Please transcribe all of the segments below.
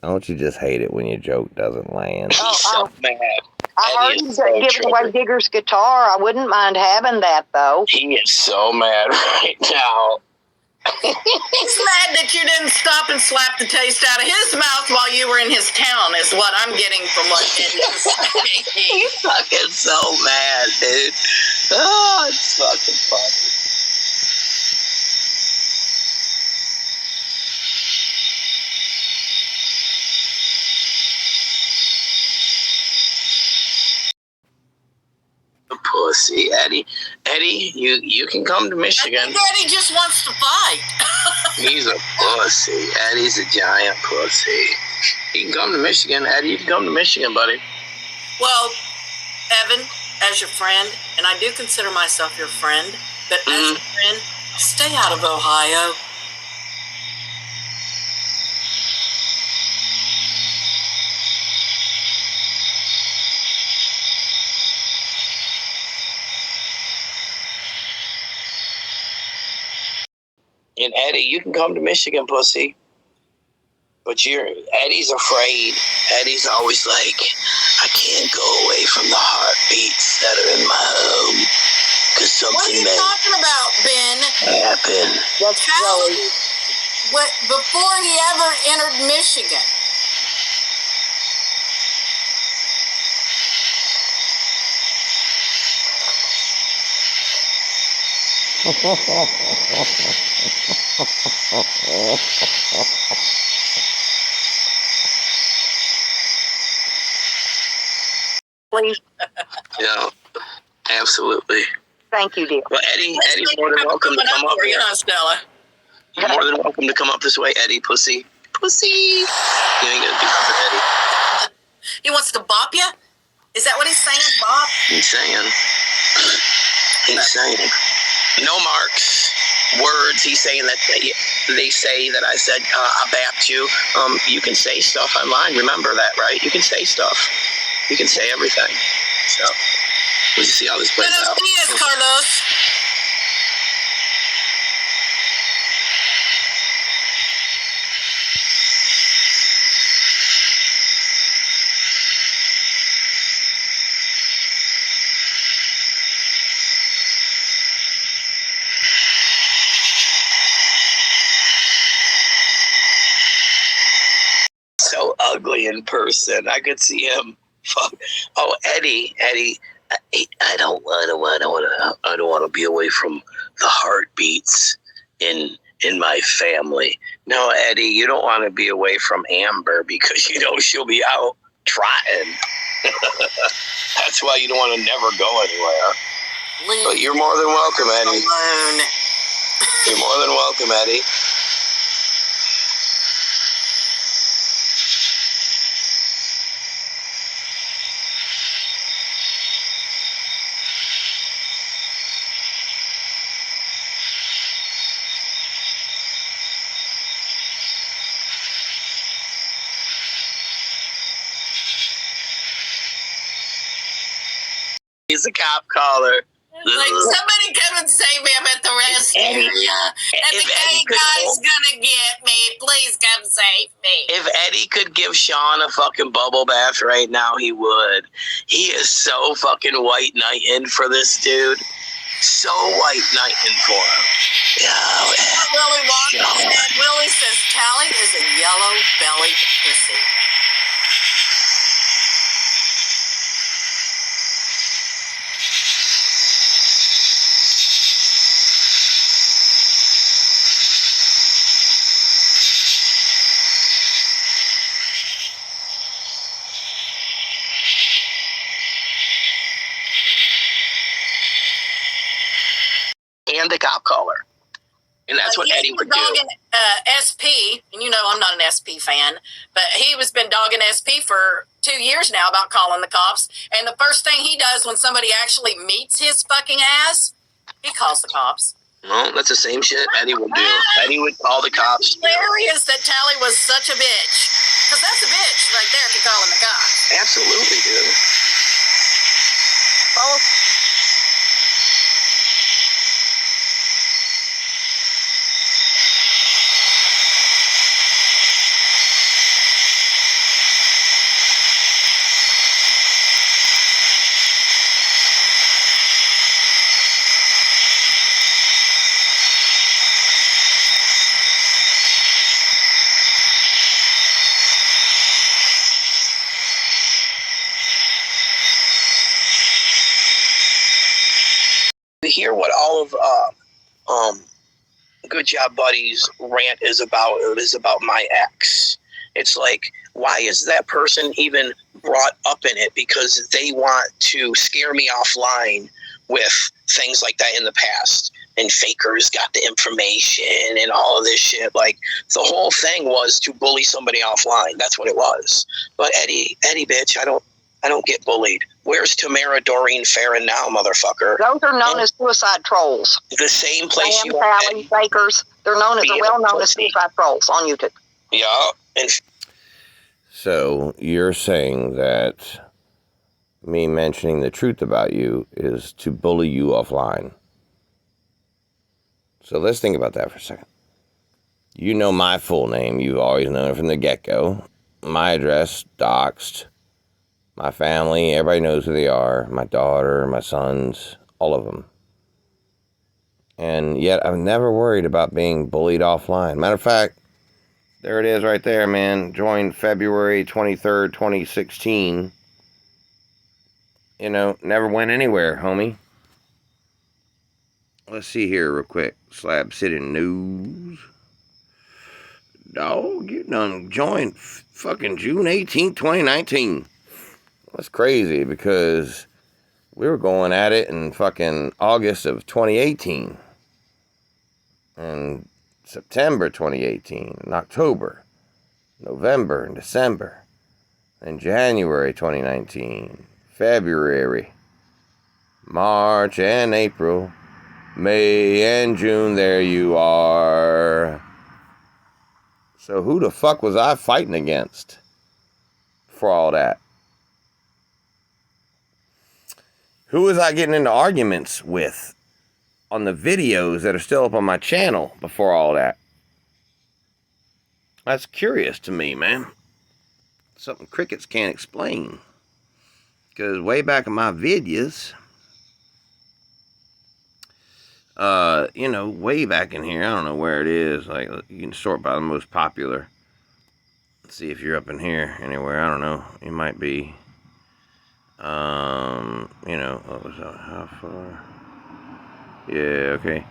Don't you just hate it when your joke doesn't land? He's so mad. I heard he's giving away Digger's guitar. I wouldn't mind having that, though. He is so mad right now. He's mad that you didn't stop and slap the taste out of his mouth while you were in his town, is what I'm getting from what Eddie is saying. He's fucking so mad, dude. Oh, it's fucking funny. Pussy, Eddie. Eddie, you can come to Michigan. I think Eddie just wants to fight. He's a pussy. Eddie's a giant pussy. You can come to Michigan, Eddie. You can come to Michigan, buddy. Well, Evan, as your friend, and I do consider myself your friend, but as your friend, stay out of Ohio. And Eddie, you can come to Michigan, pussy. But Eddie's afraid. Eddie's always like, I can't go away from the heartbeats that are in my home. Because something may talking about, Ben? Happen. That's Joey. Before he ever entered Michigan. Please. Yeah, absolutely. Thank you, dear. Well, Eddie's more than welcome to come up here. Stella. You're more than welcome to come up this way, Eddie, pussy. Pussy. You ain't gonna do nothing, Eddie. He wants to bop you? Is that what he's saying, bop? He's saying. No marks. Words. He's saying that they say that I said I bapped you. You can say stuff online. Remember that, right? You can say stuff. You can say everything. So we'll see how this plays out. Buenos dias, Carlos. So ugly in person. I could see him. Fuck. Oh, Eddie. I don't want to be away from the heartbeats in my family. No, Eddie, you don't want to be away from Amber because you know she'll be out trotting. That's why you don't want to never go anywhere. But you're more than welcome, Eddie. Alone. You're more than welcome, Eddie. He's a cop caller. Like, somebody come and save me. I'm at the rest area. And the gay guy's gonna get me. Please come save me. If Eddie could give Sean a fucking bubble bath right now, he would. He is so fucking white knighting for this dude. So white knighting for him. Yeah, Willie Wonka said, Willie says Tally is a yellow belly pussy. And the cop caller. And that's what Eddie would do. SP, and you know I'm not an SP fan, but he has been dogging SP for 2 years now about calling the cops. And the first thing he does when somebody actually meets his fucking ass, he calls the cops. Well, that's the same shit Eddie would do. Eddie would call the cops. It's hilarious that Tally was such a bitch. Because that's a bitch right there if you're calling the cops. Absolutely, dude. Follow. Good Job Buddy's rant is about my ex. It's like, why is that person even brought up in it? Because they want to scare me offline with things like that in the past. And fakers got the information and all of this shit. Like, the whole thing was to bully somebody offline. That's what it was. But Eddie, bitch, I don't get bullied. Where's Tamara Doreen Farron now, motherfucker? Those are known as suicide trolls. The same place you Sally, fakers. They're well known as suicide trolls on YouTube. Yeah. And So you're saying that me mentioning the truth about you is to bully you offline. So let's think about that for a second. You know my full name. You've always known it from the get-go. My address, doxed. My family, everybody knows who they are. My daughter, my sons, all of them. And yet I'm never worried about being bullied offline. Matter of fact, there it is right there, man. Joined February 23rd, 2016. You know, never went anywhere, homie. Let's see here real quick. Slab City News. Dog, you done joined fucking June 18th, 2019. That's crazy because we were going at it in fucking August of 2018. And September 2018. And October. November and December. And January 2019. February. March and April. May and June, there you are. So who the fuck was I fighting against for all that? Who was I getting into arguments with on the videos that are still up on my channel before all that? That's curious to me, man. Something crickets can't explain. Because way back in my videos, you know, way back in here, I don't know where it is. Like, you can sort by the most popular. Let's see if you're up in here anywhere. I don't know. You might be. You know, what was that? How far? Yeah, okay.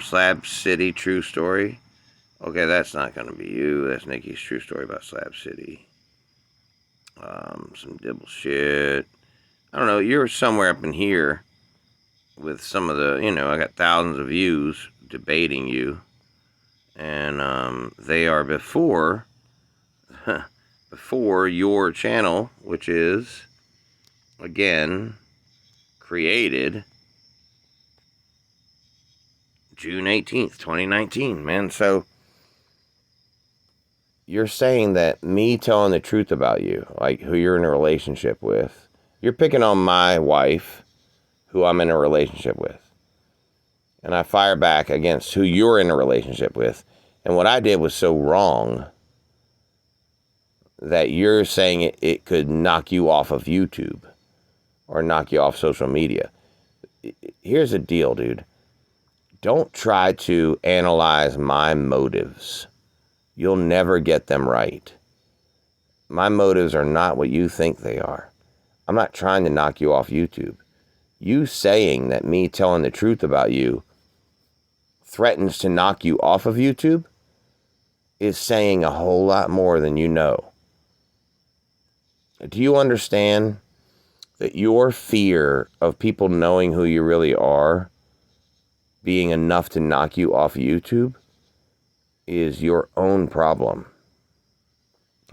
Slab City True Story. Okay, that's not going to be you. That's Nikki's true story about Slab City. Some dibble shit. I don't know. You're somewhere up in here with some of the, you know, I got thousands of views debating you. And they are before your channel, which is, again, created June 18th, 2019, man. So you're saying that me telling the truth about you, like who you're in a relationship with, you're picking on my wife, who I'm in a relationship with. And I fire back against who you're in a relationship with. And what I did was so wrong that you're saying it could knock you off of YouTube or knock you off social media. Here's the deal, dude. Don't try to analyze my motives. You'll never get them right. My motives are not what you think they are. I'm not trying to knock you off YouTube. You saying that me telling the truth about you threatens to knock you off of YouTube is saying a whole lot more than you know. Do you understand that your fear of people knowing who you really are being enough to knock you off YouTube is your own problem?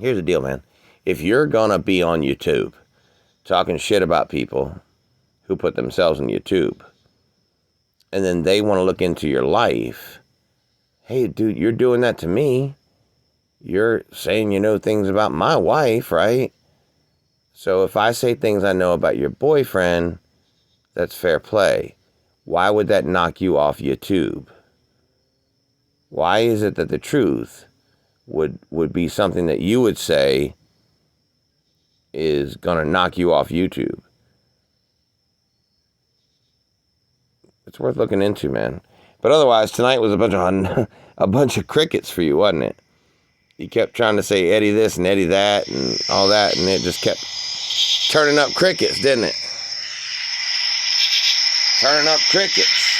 Here's the deal, man. If you're gonna be on YouTube talking shit about people who put themselves on YouTube, and then they want to look into your life, hey, dude, you're doing that to me. You're saying you know things about my wife, right? So if I say things I know about your boyfriend, that's fair play. Why would that knock you off YouTube? Why is it that the truth would be something that you would say is going to knock you off YouTube? It's worth looking into, man. But otherwise, tonight was a bunch of crickets for you, wasn't it? You kept trying to say Eddie this and Eddie that and all that, and it just kept turning up crickets, didn't it? Turning up crickets.